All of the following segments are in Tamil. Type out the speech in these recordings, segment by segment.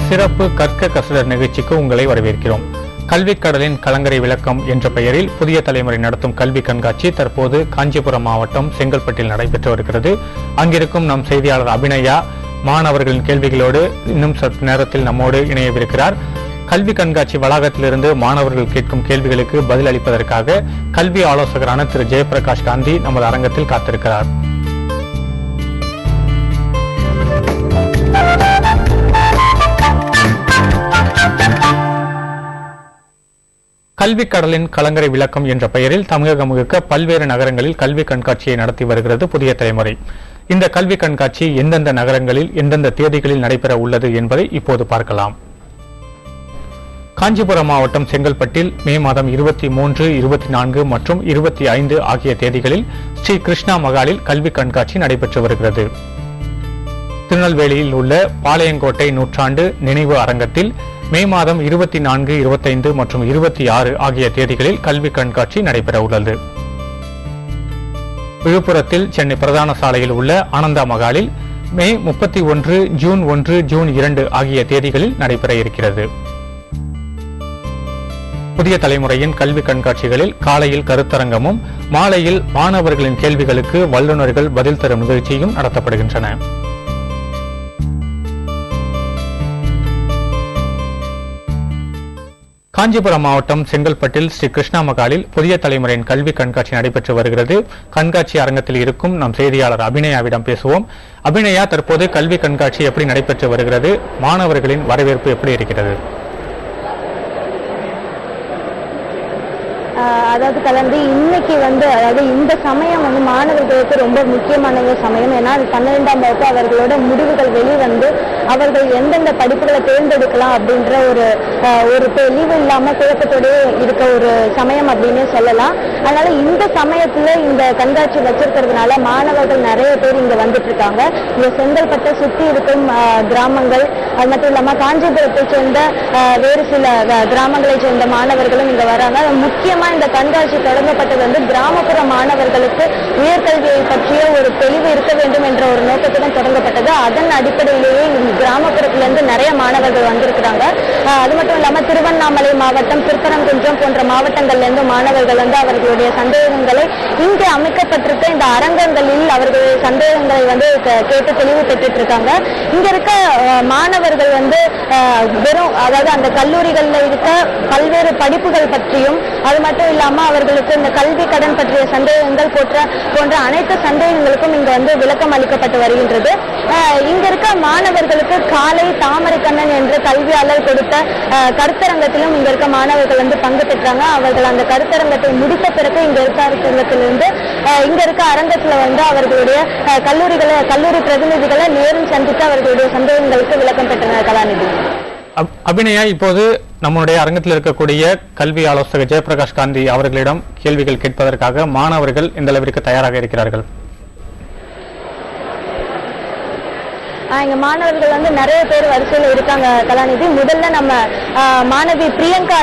சிறப்பு கற்க கசடர் நிகழ்ச்சிக்கு உங்களை வரவேற்கிறோம். கல்விக் கடலின் கலங்கரை விளக்கம் என்ற பெயரில் புதிய தலைமுறை நடத்தும் கல்வி கண்காட்சி தற்போது காஞ்சிபுரம் மாவட்டம் செங்கல்பட்டில் நடைபெற்று வருகிறது. அங்கிருக்கும் நம் செய்தியாளர் அபிநயா மாணவர்களின் கேள்விகளோடு இன்னும் சற்று நேரத்தில் நம்மோடு இணையவிருக்கிறார். கல்வி கண்காட்சி வளாகத்திலிருந்து மாணவர்கள் கேட்கும் கேள்விகளுக்கு பதில் அளிப்பதற்காக கல்வி ஆலோசகரான திரு ஜெயபிரகாஷ் காந்தி நமது அரங்கத்தில் காத்திருக்கிறார். கல்விக் கடலின் கலங்கரை விளக்கம் என்ற பெயரில் தமிழகம் முழுக்க பல்வேறு நகரங்களில் கல்வி கண்காட்சியை நடத்தி வருகிறது புதிய தலைமுறை. இந்த கல்வி கண்காட்சி எந்தெந்த நகரங்களில் எந்தெந்த தேதிகளில் நடைபெற உள்ளது என்பதை இப்போது பார்க்கலாம். காஞ்சிபுரம் மாவட்டம் செங்கல்பட்டில் மே மாதம் 23, 24 மற்றும் 25 ஆகிய தேதிகளில் ஸ்ரீ கிருஷ்ணா மகாலில் கல்வி கண்காட்சி நடைபெற்று வருகிறது. திருநெல்வேலியில் உள்ள பாளையங்கோட்டை நூற்றாண்டு நினைவு அரங்கத்தில் மே மாதம் 24, 25 மற்றும் 26 ஆகிய தேதிகளில் கல்வி கண்காட்சி நடைபெற உள்ளது. விழுப்புரத்தில் சென்னை பிரதான சாலையில் உள்ள ஆனந்தா மகாலில் மே 31, ஜூன் 1, ஜூன் 2 ஆகிய தேதிகளில் நடைபெற இருக்கிறது. புதிய தலைமுறையின் கல்வி கண்காட்சிகளில் காலையில் கருத்தரங்கமும் மாலையில் மாணவர்களின் கேள்விகளுக்கு வல்லுநர்கள் பதில் தரும் நிகழ்ச்சியும் நடத்தப்படுகின்றன. காஞ்சிபுரம் மாவட்டம் செங்கல்பட்டில் ஸ்ரீ கிருஷ்ணா மகாலில் புதிய தலைமுறையின் கல்வி கண்காட்சி நடைபெற்று வருகிறது. கண்காட்சி அரங்கத்தில் இருக்கும் நம் செய்தியாளர் அபிநயாவிடம் பேசுவோம். அபிநயா, தற்போது கல்வி கண்காட்சி எப்படி நடைபெற்று வருகிறது? மாணவர்களின் வரவேற்பு எப்படி இருக்கிறது? அதாவது கலந்து இன்னைக்கு அதாவது இந்த சமயம் மாணவர்களுக்கு ரொம்ப முக்கியமான சமயம். ஏன்னா 12ஆம் வகுப்பு அவர்களோட முடிவுகள் வெளிவந்து அவர்கள் எந்தெந்த படிப்புகளை தேர்ந்தெடுக்கலாம் அப்படின்ற ஒரு தெளிவு இல்லாம குழப்பத்தோடு இருக்க ஒரு சமயம் அப்படின்னு சொல்லலாம். அதனால இந்த சமயத்துல இந்த கண்காட்சி வச்சிருக்கிறதுனால மாணவர்கள் நிறைய பேர் இங்க வந்துட்டு இருக்காங்க. இங்க செங்கல்பட்டை சுற்றி இருக்கும் கிராமங்கள், அது மட்டும் இல்லாம காஞ்சிபுரத்தை சேர்ந்த வேறு சில கிராமங்களை சேர்ந்த மாணவர்களும் இங்க வராங்க. முக்கியமா இந்த கண்காட்சி தொடங்கப்பட்டது கிராமப்புற மாணவர்களுக்கு உயர்கல்வியை பற்றிய ஒரு தெளிவு இருக்க வேண்டும் என்ற ஒரு நோக்கத்துடன் தொடங்கப்பட்டது. அதன் அடிப்படையிலேயே கிராமப்புறத்திலிருந்து நிறைய மாணவர்கள் வந்திருக்கிறாங்க. அது மட்டும் இல்லாம திருவண்ணாமலை மாவட்டம், திருப்பரங்குன்றம் போன்ற மாவட்டங்கள்ல இருந்து மாணவர்கள் அவர்களுடைய சந்தேகங்களை இங்கு அமைக்கப்பட்டிருக்க இந்த அரங்கங்களில் அவர்களுடைய சந்தேகங்களை கேட்டு தெளிவு பெற்றுட்டு இருக்காங்க. இங்க இருக்க மாணவர்கள் வெறும் அதாவது அந்த கல்லூரிகள்ல இருக்க பல்வேறு படிப்புகள் பற்றியும், அது மட்டும் இல்லாம அவர்களுக்கு இந்த கல்வி கடன் பற்றிய சந்தேகங்கள் போன்ற அனைத்து சந்தேகங்களுக்கும் இங்க விளக்கம் அளிக்கப்பட்டு வருகின்றது. இங்க இருக்க மாணவர்களுக்கு காலை தாமரைக்கண்ணன் என்ற கல்வியாளர் கொடுத்த கருத்தரங்கத்திலும் இங்க இருக்க மாணவர்கள் பங்கு பெற்றாங்க. அவர்கள் அந்த கருத்தரங்கத்தை முடித்த பிறகு இங்க இருக்க அரங்கத்திலிருந்து இங்க இருக்க அரங்கத்துல அவர்களுடைய கல்லூரி பிரதிநிதிகளை நேரில் சந்தித்து அவர்களுடைய சந்தேகங்களுக்கு விளக்கம் பெற்றனர். கலாநிதி அபிநயா, இப்போது நம்முடைய அரங்கத்தில் இருக்கக்கூடிய கல்வி ஆலோசகர் ஜெயபிரகாஷ் காந்தி அவர்களிடம் கேள்விகள் கேட்பதற்காக மாணவர்கள் எந்த அளவிற்கு தயாராக இருக்கிறார்கள்? இங்க மாணவர்கள் நிறைய பேர் வரிசையில் இருக்காங்க கலாநிதி. முதல்ல நம்ம மாணவி பிரியங்கா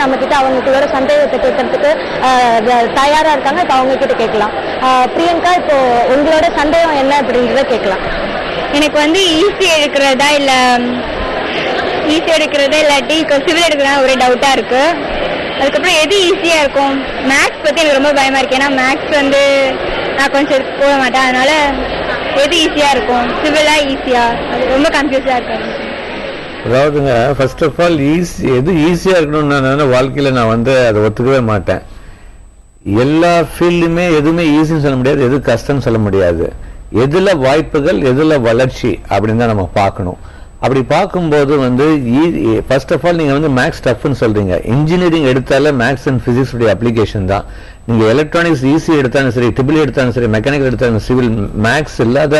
நம்ம கிட்ட அவங்களோட சந்தேகத்தை கேட்கறதுக்கு தயாரா இருக்காங்க. இப்ப அவங்க கிட்ட கேட்கலாம். பிரியங்கா, இப்போ உங்களோட சந்தேகம் என்ன அப்படின்றத கேட்கலாம். எனக்கு ஈஸி எடுக்கிறதா இல்லாட்டி சிவில் எடுக்கிறதா ஒரே டவுட்டா இருக்கு. அதுக்கப்புறம் எது ஈஸியா இருக்கும்? மேக்ஸ் பத்தி எனக்கு ரொம்ப பயமா இருக்கு. ஏன்னா மேக்ஸ் நான் கொஞ்சம் போட மாட்டேன். அதனால எது ஈஸியா இருக்கும்? சிவிலா ஈஸியா? அது ரொம்ப கன்ஃபியூஸா இருக்கு. அதாவதுங்க, ஃபர்ஸ்ட் ஆஃப் ஆல் எது ஈஸியா இருக்கணும்னு நான் வாழ்க்கையில நான் அதை ஒத்துக்கவே மாட்டேன். எல்லா ஃபீல்டுமே எதுவுமே ஈஸின்னு சொல்ல முடியாது, எது கஷ்டம்னு சொல்ல முடியாது. எதுல வாய்ப்புகள், எதுல வளர்ச்சி அப்படின்னு தான் நம்ம பார்க்கணும். அப்படி பார்க்கும்போது ஃபர்ஸ்ட் ஆஃப் ஆல் நீங்க மேக்ஸ் டஃப்னு சொல்றீங்க. இன்ஜினியரிங் எடுத்தால மேக்ஸ் அண்ட் பிசிக்ஸ் உடைய அப்ளிகேஷன் தான். நீங்க எலக்ட்ரானிக்ஸ் ஈஸி எடுத்தாலும் சரி, ட்ரிபிள் எடுத்தாலும் சரி, மெக்கானிக்கல் எடுத்தாலும் சிவில், மேக்ஸ் இல்லாத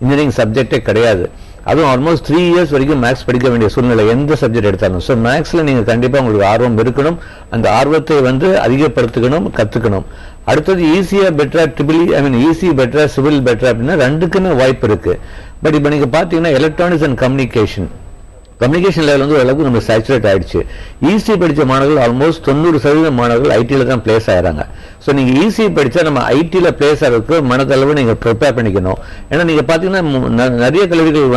இன்ஜினியரிங் சப்ஜெக்டே கிடையாது. அதுவும் ஆல்மோஸ்ட் 3 இயர்ஸ் வரைக்கும் மேக்ஸ் படிக்க வேண்டிய சூழ்நிலை எந்த சப்ஜெக்ட் எடுத்தாலும். ஸோ மேக்ஸ்ல நீங்க கண்டிப்பா உங்களுக்கு ஆர்வம் இருக்கணும். அந்த ஆர்வத்தை அதிகப்படுத்திக்கணும், கத்துக்கணும். அடுத்தது ஈஸியா பெட்டரா, ஈஸி பெட்டரா, சிவில் பெட்டரா அப்படின்னா ரெண்டுக்குமே வாய்ப்பு இருக்கு. பட் இப்ப நீங்க பாத்தீங்கன்னா எலக்ட்ரானிக்ஸ் அண்ட் கம்யூனிகேஷன் லெவல் ஓரளவுக்கு நம்ம சேச்சுரேட் ஆயிடுச்சு. ஈஸி படிச்ச மாணவர்கள் ஆல்மோஸ்ட் 90% மாணவர்கள் ஐடியில தான் பிளேஸ் ஆகிறாங்க. ஸோ நீங்க ஈஸி படிச்சா நம்ம ஐடியில பிளேஸ் ஆகிறதுக்கு மனதளவு நீங்க ப்ரிப்பேர் பண்ணிக்கணும். ஏன்னா நீங்க பாத்தீங்கன்னா நிறைய கல்லூரிகள்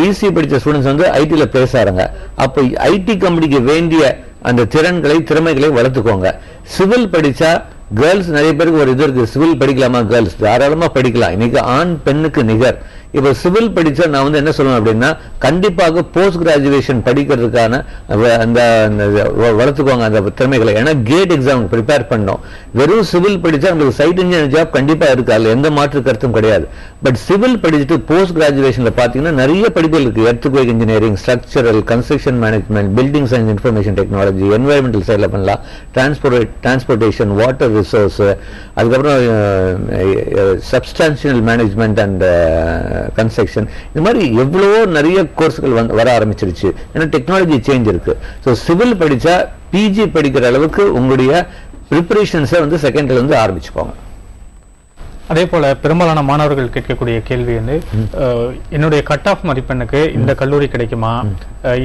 ஈஸி படிச்ச ஸ்டூடெண்ட்ஸ் வந்து ஐடில பிளேஸ் ஆறாங்க. அப்போ ஐடி கம்பெனிக்கு வேண்டிய அந்த திறமைகளை வளர்த்துக்கோங்க. சிவில் படிச்சா கேர்ள்ஸ் நிறைய பேருக்கு ஒரு இது இருக்கு, சிவில் படிக்கலாமா, கேர்ள்ஸ் தாராளமா படிக்கலாம், இன்னைக்கு ஆண் பெண்ணுக்கு நிகர். இப்ப சிவில் படிச்சா நான் வந்து என்ன சொல்லுவேன் அப்படின்னா, கண்டிப்பாக போஸ்ட் கிராஜுவேஷன் படிக்கிறதுக்கான அந்த வளர்த்துக்கோங்க அந்த திறமைகளை. ஏன்னா கேட் எக்ஸாம் ப்ரிப்பேர் பண்ணோம். வெறும் சிவில் படிச்சா உங்களுக்கு சைட் இன்ஜினியர் ஜாப் கண்டிப்பா இருக்கு, அதுல எந்த மாற்று கருத்தும் கிடையாது. பட் சிவில் படிச்சுட்டு போஸ்ட் கிராஜுவேஷன்ல பாத்தீங்கன்னா நிறைய படிப்புகள் இருக்கு. Earthquake engineering, structural, construction management, building science, information technology, environmental சைட்ல பண்ணலாம், டிரான்ஸ்போர்ட்டேஷன், வாட்டர் ரிசோர்ஸ், அதுக்கப்புறம் சப்ஸ்டான்ஷியல் மேனேஜ்மெண்ட் அண்ட் கன்ஸ்ட்ரக்ஷன். இந்த மாதிரி எவ்வளவோ நிறைய கோர்ஸ்கள் வர ஆரம்பிச்சிருச்சு. ஏன்னா டெக்னாலஜி சேஞ்ச் இருக்கு. ஸோ சிவில் படிச்சா பிஜி படிக்கிற அளவுக்கு உங்களுடைய ப்ரிப்பரேஷன்ஸை வந்து செகண்ட்ல இருந்து ஆரம்பிச்சுக்கோங்க. அதே போல பெரும்பாலான மாணவர்கள் கேட்கக்கூடிய கேள்வி வந்து, என்னுடைய கட் ஆஃப் மதிப்பெண்ணுக்கு இந்த கல்லூரி கிடைக்குமா,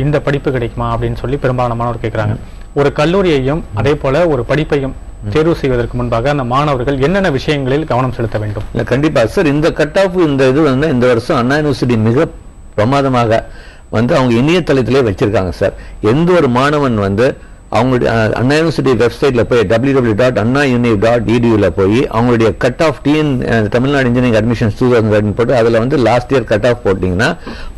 இந்த படிப்பு கிடைக்குமா அப்படின்னு சொல்லி பெரும்பாலான மாணவர்கள் கேட்கிறாங்க. ஒரு கல்லூரியையும் அதே போல ஒரு படிப்பையும் தேர்வு செய்வதற்கு முன்பாக அந்த மாணவர்கள் என்னென்ன விஷயங்களில் கவனம் செலுத்த வேண்டும்? இல்ல கண்டிப்பா சார், இந்த கட் ஆஃப் இந்த இது வந்து இந்த வருஷம் அண்ணா யூனிவர்சிட்டி மிக பிரமாதமாக வந்து அவங்க இணையதளத்திலே வச்சிருக்காங்க சார். எந்த ஒரு மாணவன் வந்து அவங்களுடைய அண்ணா யூனிவர்சிட்டி வெப்சைட்ல போய் www.annauniv.edu போய் அவங்களுடைய cut off Tamil Nadu engineering admissions 2013 போட்டு அதுல வந்து லாஸ்ட் இயர் கட் ஆஃப் போட்டீங்கன்னா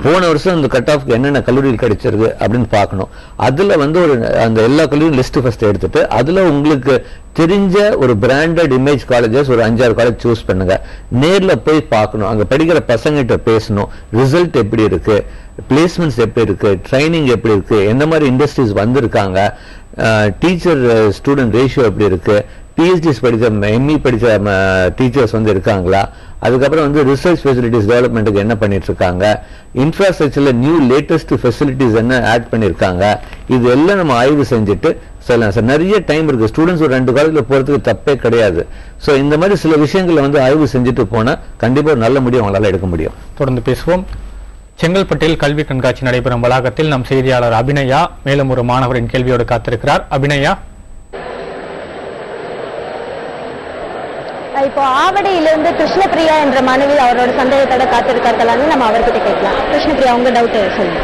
போன வருஷம் அந்த கட் ஆஃப்க்கு என்னென்ன கல்லூரியில் கிடைச்சிருக்கு அப்படின்னு பார்க்கணும். அதுல வந்து ஒரு அந்த எல்லா கல்லூரியும் லிஸ்ட் ஃபர்ஸ்ட் எடுத்துட்டு அதுல உங்களுக்கு தெரிஞ்ச ஒரு பிராண்டட் இமேஜ் காலேஜஸ் ஒரு 5-6 காலேஜ் சூஸ் பண்ணுங்க. நேர்ல போய் பார்க்கணும், அங்க படிக்கிற பசங்கிட்ட பேசணும், ரிசல்ட் எப்படி இருக்கு, பிளேஸ்மெண்ட்ஸ் எப்படி இருக்கு, ட்ரைனிங் எப்படி இருக்கு, எந்த மாதிரி இண்டஸ்ட்ரீஸ் வந்திருக்காங்க, டீச்சர் ஸ்டூடெண்ட் ரேஷியோ எப்படி இருக்கு, பிஹெச்டிஸ் படிச்ச எம்இ படிச்ச டீச்சர்ஸ் வந்து இருக்காங்களா, அதுக்கப்புறம் வந்து ரிசர்ச் ஃபெசிலிட்டிஸ் டெவலப்மெண்ட்டுக்கு என்ன பண்ணிட்டு இருக்காங்க, இன்ஃப்ராஸ்ட்ரக்சர்ல நியூ லேட்டஸ்ட் ஃபெசிலிட்டிஸ் என்ன ஆட் பண்ணிருக்காங்க, இது எல்லாம் நம்ம ஆய்வு செஞ்சுட்டு சொல்லலாம் சார். நிறைய டைம் இருக்கு, ஸ்டூடெண்ட்ஸ் ஒரு 2 காலேஜ்ல போறதுக்கு தப்பே கிடையாது. சோ இந்த மாதிரி சில விஷயங்களை வந்து ஆய்வு செஞ்சுட்டு போனா கண்டிப்பா ஒரு நல்ல முடிவு அவங்களால எடுக்க முடியும். தொடர்ந்து பேசுவோம். செங்கல்பட்டில் கல்வி கண்காட்சி நடைபெறும் வளாகத்தில் நம் செய்தியாளர் அபிநயா மேலும் ஒரு மாணவரின் கேள்வியோடு காத்திருக்கிறார். அபிநயா, இப்போ ஆவடியிலிருந்து கிருஷ்ணபிரியா என்ற மாணவி அவரோட சந்தேகத்தோட காத்திருக்கார்களான்னு நம்ம அவர்கிட்ட கேட்கலாம். கிருஷ்ணபிரியா, உங்க டவுட் சொல்லுங்க.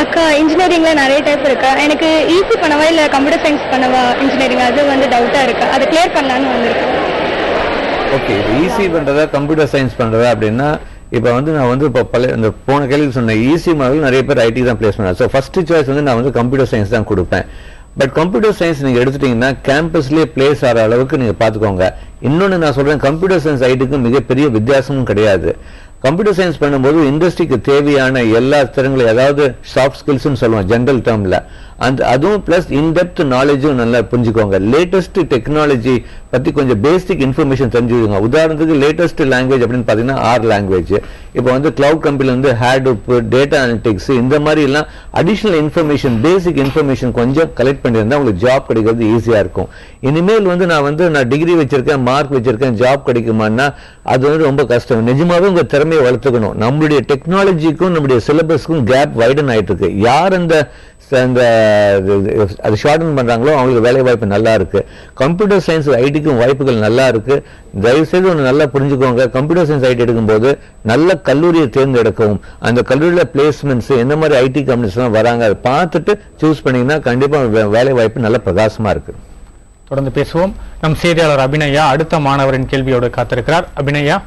அக்கா, இன்ஜினியரிங்ல நிறைய டைப் இருக்கா, எனக்கு ஈஸி பண்ணவா இல்ல கம்ப்யூட்டர் சயின்ஸ் பண்ணவா இன்ஜினியரிங், அது வந்து டவுட்டா இருக்கு, அதை கிளியர் பண்ணலான்னு வந்திருக்கேன். ஓகே, இது ஈஸி பண்றதா கம்ப்யூட்டர் சயின்ஸ் பண்றதா அப்படின்னா, இப்ப வந்து நான் வந்து இப்போ இந்த போன கேள்வி சொன்ன ஈஸி மாடல் நிறைய பேர் ஐடி தான் பிளேஸ் பண்ணாங்க. ஸோ ஃபர்ஸ்ட் சாய்ஸ் வந்து நான் வந்து கம்ப்யூட்டர் சயின்ஸ் தான் கொடுப்பேன். பட் கம்ப்யூட்டர் சயின்ஸ் நீங்க எடுத்துட்டீங்கன்னா கேம்பஸ்லயே பிளேஸ் ஆகிற அளவுக்கு நீங்க பாத்துக்கோங்க. இன்னொன்னு நான் சொல்றேன், கம்ப்யூட்டர் சயின்ஸ் ஐடிக்கும் மிகப்பெரிய வித்தியாசமும் கிடையாது. கம்ப்யூட்டர் சயின்ஸ் பண்ணும்போது இண்டஸ்ட்ரிக்கு தேவையான எல்லா திறன்களும், அதாவது சாஃப்ட் ஸ்கில்ஸ்னு சொல்லுவோம் ஜெனரல் டேர்ம்ல, அதுவும் பிளஸ் இன்டெப்த் நாலேஜும் நல்லா புரிஞ்சுக்கோங்க. லேட்டஸ்ட் டெக்னாலஜி பத்தி கொஞ்சம் பேசிக் இன்ஃபர்மேஷன் தெரிஞ்சுக்கோங்க. உதாரணத்துக்கு லேட்டஸ்ட் லாங்குவேஜ் அப்படின்னு பாத்தீங்கன்னா ஆர் லாங்குவேஜ். இப்போ வந்து கிளவுட் கம்பெனில வந்து ஹேடூப், டேட்டா அனலிட்டிக்ஸ், இந்த மாதிரி எல்லாம் அடிஷனல் இன்ஃபர்மேஷன், பேசிக் இன்ஃபர்மேஷன் கொஞ்சம் கலெக்ட் பண்ணியிருந்தா உங்களுக்கு ஜாப் கிடைக்கிறது ஈஸியா இருக்கும். இனிமேல் வந்து நான் டிகிரி வச்சிருக்கேன், மார்க் வச்சிருக்கேன், ஜாப் கிடைக்குமான்னா அது வந்து ரொம்ப கஷ்டம். நிஜமாவே உங்க திறமையை வளர்த்துக்கணும். நம்மளுடைய டெக்னாலஜிக்கும் நம்மளுடைய சிலபஸ்க்கும் கேப் வைடன் ஆயிட்டு இருக்கு. யார் அது ஷார்டன் பண்றாங்களோ அவங்களுக்கு வேலை வாய்ப்பு நல்லா இருக்கு. கம்ப்யூட்டர் சயின்ஸ் ஐடிக்கும் வாய்ப்புகள் நல்லா இருக்கு. தயவு செய்து ஒன்று நல்லா புரிஞ்சுக்கோங்க, கம்ப்யூட்டர் சயின்ஸ் ஐடி எடுக்கும்போது நல்ல கல்லூரியை தேர்ந்தெடுக்கவும், அந்த கல்லூரியில பிளேஸ்மெண்ட்ஸ் எந்த மாதிரி ஐடி கம்பெனிஸ் எல்லாம் வராங்க அதை பார்த்துட்டு சூஸ் பண்ணீங்கன்னா கண்டிப்பா வேலை வாய்ப்பு நல்ல பிரகாசமா இருக்கு. தொடர்ந்து பேசுவோம். நம் செய்தியாளர் அபிநயா அடுத்த மாணவரின் கேள்வியோடு காத்திருக்கிறார். அபிநயா,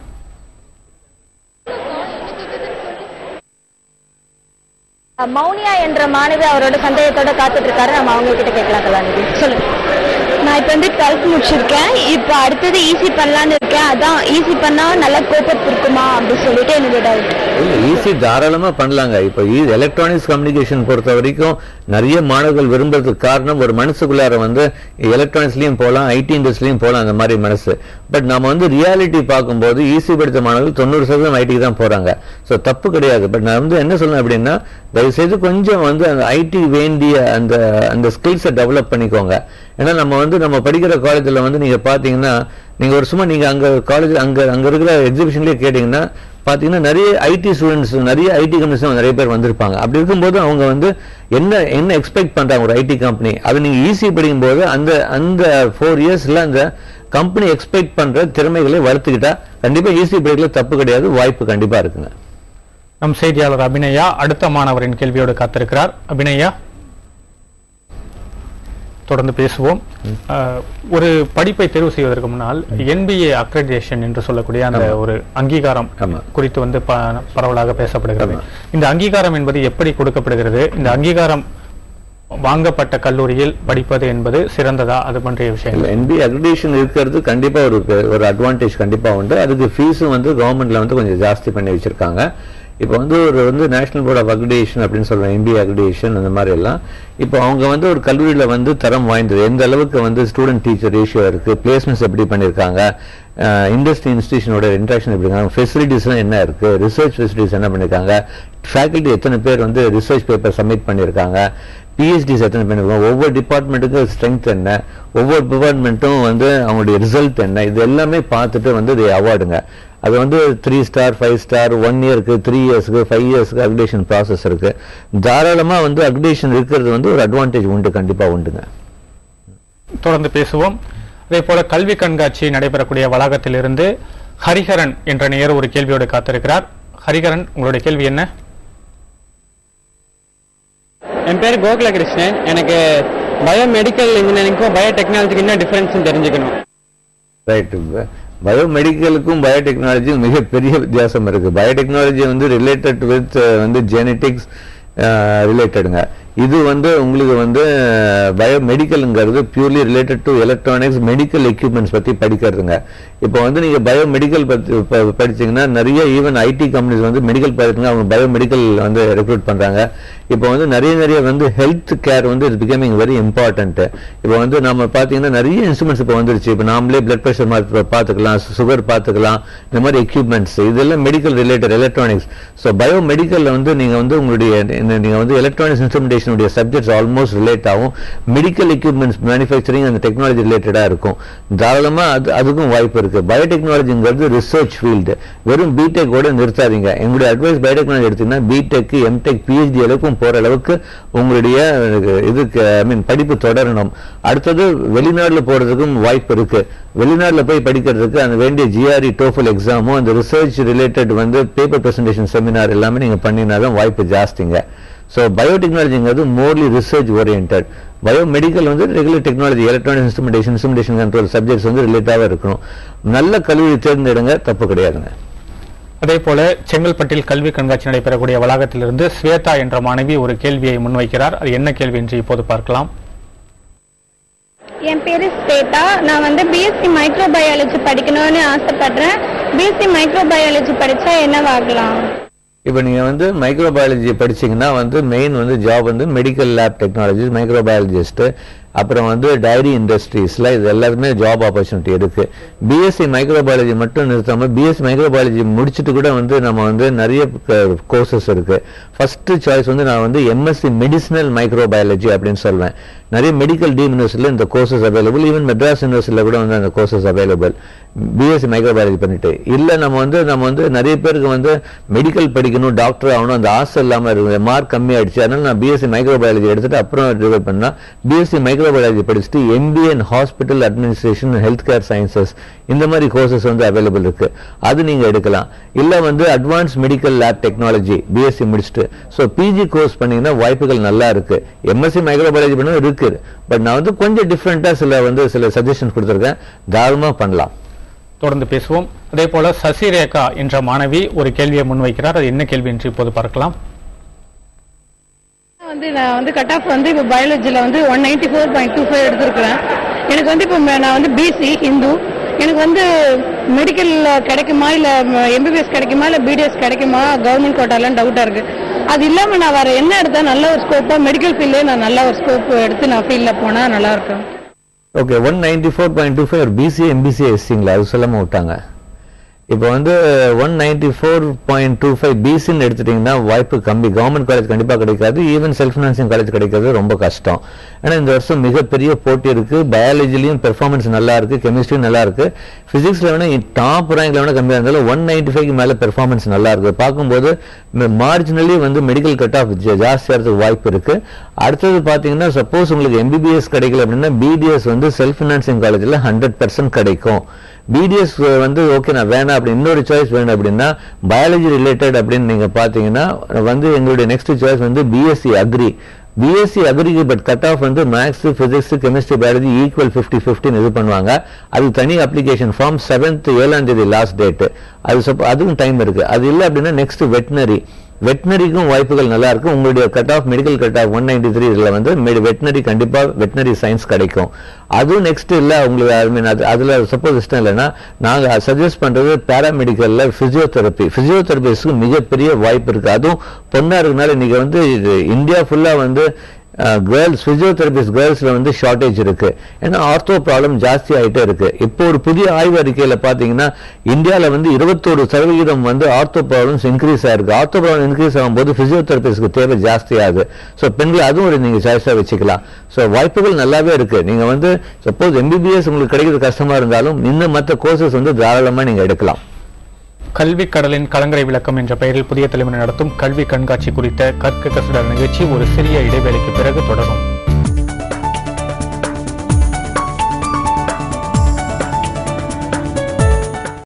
மௌனியா என்ற மாணவி அவரோட சந்தேகத்தோட காத்துட்டு இருக்காரு, நம்ம அவங்க கிட்ட கேட்கலாம். கலாநிதி சொல்லுங்க. நான் இப்போ வந்து 12th முடிச்சிருக்கேன், இப்போ அடுத்தது ஈஸி பண்ணலான்னு இருக்கேன். அதான் ஈஸி பண்ணா நல்லா கோப்பப் இருக்குமா அப்படின்னு சொல்லிட்டு என்னோட டவுட். ஈஸி தாராளமா பண்ணலாங்க. இப்போ எலக்ட்ரானிக்ஸ் கம்யூனிகேஷன் பொறுத்த வரைக்கும் நிறைய மாணவர்கள் விரும்புறதுக்கு காரணம், ஒரு மனசுக்குள்ளார வந்து எலக்ட்ரானிக்ஸ்லயும் போகலாம், ஐடி இண்டஸ்ட்ரியிலையும் போகலாம், அந்த மாதிரி மனசு. பட் நம்ம வந்து ரியாலிட்டி பார்க்கும்போது ஈஸி படித்த மாணவர்கள் 90% ஐடிக்கு தான் போறாங்க. ஸோ தப்பு கிடையாது. பட் நான் வந்து என்ன சொல்லணும் அப்படின்னா, தயவுசெய்து கொஞ்சம் வந்து அந்த ஐடி வேண்டிய அந்த ஸ்கில்ஸை டெவலப் பண்ணிக்கோங்க. ஏன்னா நம்ம படிக்கிற காலேஜில் வந்து நீங்க பாத்தீங்கன்னா, நீங்க ஒரு சும்மா நீங்க அங்க காலேஜ் அங்க இருக்கிற எக்ஸிபிஷன்லயே கேட்டீங்கன்னா பாத்தீங்கன்னா நிறைய ஐடி ஸ்டூடெண்ட்ஸ், நிறைய ஐடி கம்பெனிஸ் நிறைய பேர் வந்திருப்பாங்க. அப்படி இருக்கும்போது அவங்க வந்து என்ன எக்ஸ்பெக்ட் பண்றாங்க ஒரு ஐடி கம்பெனி, அது நீங்க ஈஸி படிக்கும் போது அந்த 4 இயர்ஸ்ல அந்த கம்பெனி எக்ஸ்பெக்ட் பண்ற திறமைகளை வளர்த்துக்கிட்டா கண்டிப்பா ஈஸி படிக்கல தப்பு கிடையாது, வாய்ப்பு கண்டிப்பா இருக்குங்க. நம் செய்தியாளர் அபிநயா அடுத்த மாணவரின் கேள்வியோடு காத்திருக்கிறார். அபிநயா, தொடர்ந்து பேசுவோம். ஒரு படிப்பை தேர்வு செய்வதற்கு முன்னால் NBA அக்ரெடிடேஷன் என்று சொல்லக்கூடிய அந்த ஒரு அங்கீகாரம் குறித்து வந்து பரவலாக பேசப்படுகிறது. இந்த அங்கீகாரம் என்பது எப்படி கொடுக்கப்படுகிறது? இந்த அங்கீகாரம் வாங்கப்பட்ட கல்லூரியில் படிப்பது என்பது சிறந்ததா? அது பற்றிய விஷயம். NBA அக்ரெடிடேஷன் இருக்கிறது கண்டிப்பா ஒரு அட்வான்டேஜ் கண்டிப்பா உண்டு. அதுக்கு ஃபீஸும் வந்து கவர்மெண்ட்ல வந்து கொஞ்சம் ஜாஸ்தி பண்ணி வச்சிருக்காங்க. இப்போ வந்து நேஷனல் போர்ட் ஆஃப் அக்ரிடேஷன் அப்படின்னு சொல்றோம், NBA அக்ரிடேஷன் அந்த மாதிரி எல்லாம். இப்போ அவங்க வந்து ஒரு கல்லூரியில வந்து தரம் வாய்ந்தது, எந்த அளவுக்கு வந்து ஸ்டூடெண்ட் டீச்சர் ரேஷியோ இருக்கு, பிளேஸ்மெண்ட்ஸ் எப்படி பண்ணியிருக்காங்க, இண்டஸ்ட்ரி இன்ஸ்டிடியூஷனோட இன்ட்ராக்ஷன் எப்படி இருக்காங்க, ஃபெசிலிட்டிஸ்லாம் என்ன இருக்கு, ரிசர்ச் ஃபெசிலிட்டிஸ் என்ன பண்ணியிருக்காங்க, ஃபேக்கல்டி எத்தனை பேர் வந்து ரிசர்ச் பேப்பர் சப்மிட் பண்ணியிருக்காங்க, PhDs எத்தனை பண்ணிருக்கோம், ஒவ்வொரு டிபார்ட்மெண்ட்டுக்கு ஸ்ட்ரென்த் என்ன, ஒவ்வொரு டிபார்ட்மெண்ட்டும் வந்து அவங்களுடைய ரிசல்ட் என்ன, இது எல்லாமே பார்த்துட்டு வந்து இது அவார்டுங்க. அது வந்து 3 ஸ்டார் 5 ஸ்டார் 1 இயருக்கு 3 இயர்ஸ்க்கு 5 இயர்ஸ்க்கு அக்ரிடேஷன் ப்ராசஸ் இருக்கு. தாராளமா வந்து அக்ரிடேஷன் இருக்கிறது வந்து ஒரு அட்வான்டேஜ் உண்டு, கண்டிப்பா உண்டுங்க. தொடர்ந்து பேசுவோம். அதே போல கல்வி கண்காட்சி நடைபெறக்கூடிய வளாகத்திலிருந்து ஹரிஹரன் என்ற நேயர் ஒரு கேள்வியோடு காத்திருக்கிறார். ஹரிஹரன், உங்களுடைய கேள்வி என்ன? என் பேர் கோகுலகிருஷ்ணன். எனக்கு பயோமெடிக்கல் இன்ஜினியரிங்கும் பயோடெக்னாலஜிக்கு என்ன டிஃபரன்ஸ் தெரிஞ்சுக்கணும். ரைட். பயோமெடிக்கலுக்கும் பயோடெக்னாலஜிக்கும் மிகப்பெரிய வித்தியாசம் இருக்கு. பயோடெக்னாலஜி வந்து ரிலேட்டட் வித் வந்து ஜெனட்டிக்ஸ் ரிலேட்டடுங்க. இது வந்து உங்களுக்கு வந்து பயோமெடிக்கல்ங்கிறது purely related to electronics medical equipments பத்தி படிக்கிறதுங்க. இப்போ வந்து நீங்க பயோமெடிக்கல் படிச்சீங்கன்னா நிறைய ஈவன் ஐடி கம்பெனிஸ் வந்து மெடிக்கல் படிச்சுங்க, அவங்க பயோமெடிக்கல் வந்து ரெக்ரூட் பண்றாங்க. இப்போ வந்து நிறைய வந்து ஹெல்த் கேர் வந்து இட்ஸ் பிகமிங் வெரி இம்பார்ட்டன்ட். இப்போ வந்து நம்ம பாத்தீங்கன்னா நிறைய இன்ஸ்ட்ருமெண்ட்ஸ் இப்போ வந்துருச்சு. இப்போ நாமளே பிளட் பிரஷர் பார்த்துக்கலாம், சுகர் பார்த்துக்கலாம், இந்த மாதிரி எக்யூப்மெண்ட்ஸ் இதெல்லாம் மெடிக்கல் ரிலேட்டட் எலக்ட்ரானிக்ஸ். ஸோ பயோமெடிக்கல்ல வந்து நீங்க வந்து உங்களுடைய நீங்க வந்து electronics instrumentation subjects almost relate ஆகும். மெடிக்கல் எக்யூப்மெண்ட்ஸ் மேனுஃபேக்சரிங் அந்த டெக்னாலஜி ரிலேட்டடா இருக்கும். தாராளமா அதுக்கும் வாய்ப்பு இருக்கு. பயோடெக்னாலஜிங்கிறது ரிசர்ச் ஃபீல்டு. வெறும் பிடெக் கூட நிறுத்தாதீங்க. எங்களுடைய அட்வைஸ் பயோடெக்னாலஜி எடுத்தீங்கன்னா பிடெக், எம்டெக், PhD அளவுக்கும் போற அளவுக்கு உங்களுடைய இதுக்கு படிப்பு தொடரணும். அடுத்தது வெளிநாடுல போறதுக்கும் வாய்ப்பு இருக்கு. வெளிநாடுல போய் படிக்கிறதுக்கு அந்த வேண்டிய GRE TOEFL எக்ஸாமும் அந்த ரிசர்ச் ரிலேட்டட் வந்து பேப்பர் பிரசன்டேஷன் செமினார் எல்லாமே நீங்க பண்ணினாலும் வாய்ப்பு ஜாஸ்திங்க. ஸோ பயோடெக்னாலஜிங்கிறது மோர்லி ரிசர்ச் ஓரியன்ட். பயோமெடிக்கல் வந்து regular technology, electronic instrumentation control subjects வந்து ரிலேட்டாக இருக்கணும். நல்ல கல்வி தேர்ந்தெடுங்க, தப்பு கிடையாதுங்க. அதே போல செங்கல்பட்டில் கல்வி கண்காட்சி நடைபெறக்கூடிய வளாகத்திலிருந்து ஸ்வேதா என்ற மாணவி ஒரு கேள்வியை முன்வைக்கிறார். அது என்ன கேள்வி என்று இப்போது பார்க்கலாம். என் பேரு ஸ்வேதா. நான் வந்து BSc மைக்ரோபயாலஜி படிக்கணும்னு ஆசைப்படுறேன். BSc மைக்ரோபயாலஜி படிச்சா என்னவாகலாம்? இப்போ நீங்க வந்து மைக்ரோபயாலஜி படிச்சீங்கன்னா வந்து மெயின் வந்து ஜாப் வந்து மெடிக்கல் லேப் டெக்னாலஜி, மைக்ரோபயாலஜிஸ்ட், அப்புறம் வந்து டைரி இண்டஸ்ட்ரீஸ்ல இது எல்லாருமே ஜாப் ஆப்பர்ச்சுனிட்டி இருக்கு. BSc மைக்ரோபயாலஜி மட்டும் நிறுத்தாம BSc மைக்ரோபயாலஜி முடிச்சுட்டு கூட வந்து நம்ம வந்து நிறைய கோர்சஸ் இருக்கு. ஃபர்ஸ்ட் சாய்ஸ் வந்து நான் வந்து MSc மெடிசினல் மைக்ரோபயாலஜி அப்படின்னு சொல்வேன். நிறைய மெடிக்கல் டீம் யூனிவர்சிட்டியில் இந்த கோர்சஸ் அவைலபிள். ஈவன் மெட்ராஸ் யூனிவர்சிட்டியில் கூட வந்து அந்த கோர்சஸ் அவைலபிள். BSc மைக்ரோபயாலஜி பண்ணிட்டு இல்ல நம்ம வந்து நிறைய பேருக்கு வந்து மெடிக்கல் படிக்கணும், டாக்டர் ஆகணும், அந்த ஆசை இல்லாம இருக்கு, மார்க் கம்மி ஆயிடுச்சு, அதனால நான் BSc மைக்ரோபயாலஜி எடுத்துட்டு அப்புறம் டெவலப் பண்ணா BSc மைக்ரோபயாலஜி படிச்சுட்டு MBA இன் hospital administration, health care sciences இந்த மாதிரி கோர்சஸ் வந்து அவைலபிள் இருக்கு. அது நீங்க எடுக்கலாம். இல்ல வந்து advance medical lab technology BSc முடிச்சுட்டு ஸோ PG கோர்ஸ் பண்ணீங்கன்னா வாய்ப்புகள் நல்லா இருக்கு. MSc மைக்ரோபயாலஜி பண்ண இருக்கு. பட் நான் வந்து கொஞ்சம் டிஃப்ரெண்டா சில சஜஷன்ஸ் கொடுத்துருக்கேன், தாராளமா பண்ணலாம். தொடர்ந்து பேசுவோம். அதே போல சசிரேகா என்ற மாணவி ஒரு கேள்வியை முன்வைக்கிறார். அது என்ன கேள்வி என்று இப்போது பார்க்கலாம். நான் வந்து கட் ஆஃப் வந்து இப்போ பயாலஜியில் வந்து 194.25 எடுத்திருக்கிறேன். எனக்கு வந்து இப்போ நான் வந்து BC ஹிந்து. எனக்கு வந்து மெடிக்கல் கிடைக்குமா இல்லை MBBS கிடைக்குமா இல்லை BDS கிடைக்குமா கவர்மெண்ட் கோட்டாலாம் டவுட்டாக இருக்கு. அது இல்லாமல் நான் வேற என்ன எடுத்தா நல்ல ஒரு ஸ்கோப்பாக மெடிக்கல் ஃபீல்ட்லேயே நான் நல்ல ஒரு ஸ்கோப் எடுத்து நான் ஃபீல்டில் போனால் நல்லா இருக்கும். ஓகே, 194.25 ஒரு BCA MBCA எஸ்சிங்களா அது சொல்லாம விட்டாங்க. இப்போ வந்து 194.25 BCன்னு எடுத்துட்டீங்கன்னா வாய்ப்பு கம்மி. கவர்மெண்ட் காலேஜ் கண்டிப்பா கிடைக்காது. ஈவன் செல்ஃப் ஃபினான்சிங் காலேஜ் கிடைக்கிறது ரொம்ப கஷ்டம். ஏன்னா இந்த வருஷம் மிகப்பெரிய போட்டி இருக்கு. பயாலஜிலையும் பெர்ஃபார்மன்ஸ் நல்லா இருக்கு, கெமிஸ்ட்ரியும் நல்லா இருக்கு. பிசிக்ஸ்ல வேணா டாப் ரேங்க்ல வேணா கம்மியா இருந்தாலும் 195க்கு மேல பெர்ஃபார்மன்ஸ் நல்லா இருக்கு. பார்க்கும்போது மார்ஜினலி வந்து மெடிக்கல் கட் ஆஃப் ஜாஸ்தியாகிறதுக்கு வாய்ப்பு இருக்கு. அடுத்தது பாத்தீங்கன்னா சப்போஸ் உங்களுக்கு எம்பிபிஎஸ் கிடைக்கல அப்படின்னா பிடிஎஸ் வந்து செல்ஃப் ஃபினான்சிங் காலேஜ்ல 100% கிடைக்கும். பிடிஎஸ் வந்து ஓகே நான் வேணாம் அப்படி இன்னொரு சாய்ஸ் வேணும் அப்படின்னா பயாலஜி ரிலேட்டட் அப்படின்னு நீங்க பாத்தீங்கன்னா வந்து எங்களுடைய நெக்ஸ்ட் சாய்ஸ் வந்து பிஎஸ்சி அக்ரி. பிஎஸ்சி அக்ரிக்கு பட் கட் ஆஃப் வந்து maths, physics, chemistry, biology equal 50-50 இது பண்ணுவாங்க. அது தனி அப்ளிகேஷன் ஃபார்ம் 7th 7ஆம் தேதி லாஸ்ட் டேட். அதுவும் டைம் இருக்கு. அது இல்லை அப்படின்னா நெக்ஸ்ட் வெட்டினரிக்கும் வாய்ப்புகள் நல்லா இருக்கு. உங்களுடைய cut off medical cut off 193 இதுல வந்து வெட்டினரி கண்டிப்பா வெட்டினரி சயின்ஸ் கிடைக்கும். அதுவும் நெக்ஸ்ட் இல்ல உங்களுக்கு அதுல சப்போஸ் இஷ்டம் இல்லைன்னா நாங்க சஜஸ்ட் பண்றது பேராமெடிக்கல்ல பிசியோதெரபிஸ்க்கு மிகப்பெரிய வாய்ப்பு இருக்கு. அதுவும் பொண்ணா இருக்கனால இன்னைக்கு வந்து இந்தியா ஃபுல்லா வந்து கேர்ள்ஸ் பிசியோதெரபிஸ்ட் கேர்ள்ஸ்ல வந்து ஷார்டேஜ் இருக்கு. ஏன்னா ஆர்த்தோ ப்ராப்ளம் ஜாஸ்தி ஆயிட்டே இருக்கு. இப்போ ஒரு புதிய ஆய்வு அறிக்கையில பாத்தீங்கன்னா இந்தியாவில வந்து 21% வந்து ஆர்த்தோ ப்ராப்ளம்ஸ் இன்க்ரீஸ் ஆயிருக்கு. ஆர்த்தோ ப்ராப்ளம் இன்க்ரீஸ் ஆகும்போது பிசியோதெரபிஸ்ட்க்கு தேவை ஜாஸ்தி ஆகுது. ஸோ பெண்கள் அதுவும் ஒரு நீங்க சாய்ஸா வச்சுக்கலாம். ஸோ வாய்ப்புகள் நல்லாவே இருக்கு. நீங்க வந்து சப்போஸ் எம்பிபிஎஸ் உங்களுக்கு கிடைக்கிறது கஷ்டமா இருந்தாலும் இன்னும் மற்ற கோர்சஸ் வந்து தாராளமா நீங்க எடுக்கலாம். கல்வி கடலின் கலங்கரை விளக்கம் என்ற பெயரில் புதிய தலைமுறை நடத்தும் கல்வி கண்காட்சி குறித்த கற்க கசடல் நிகழ்ச்சி ஒரு சிறிய இடைவேளைக்கு பிறகு தொடரும்.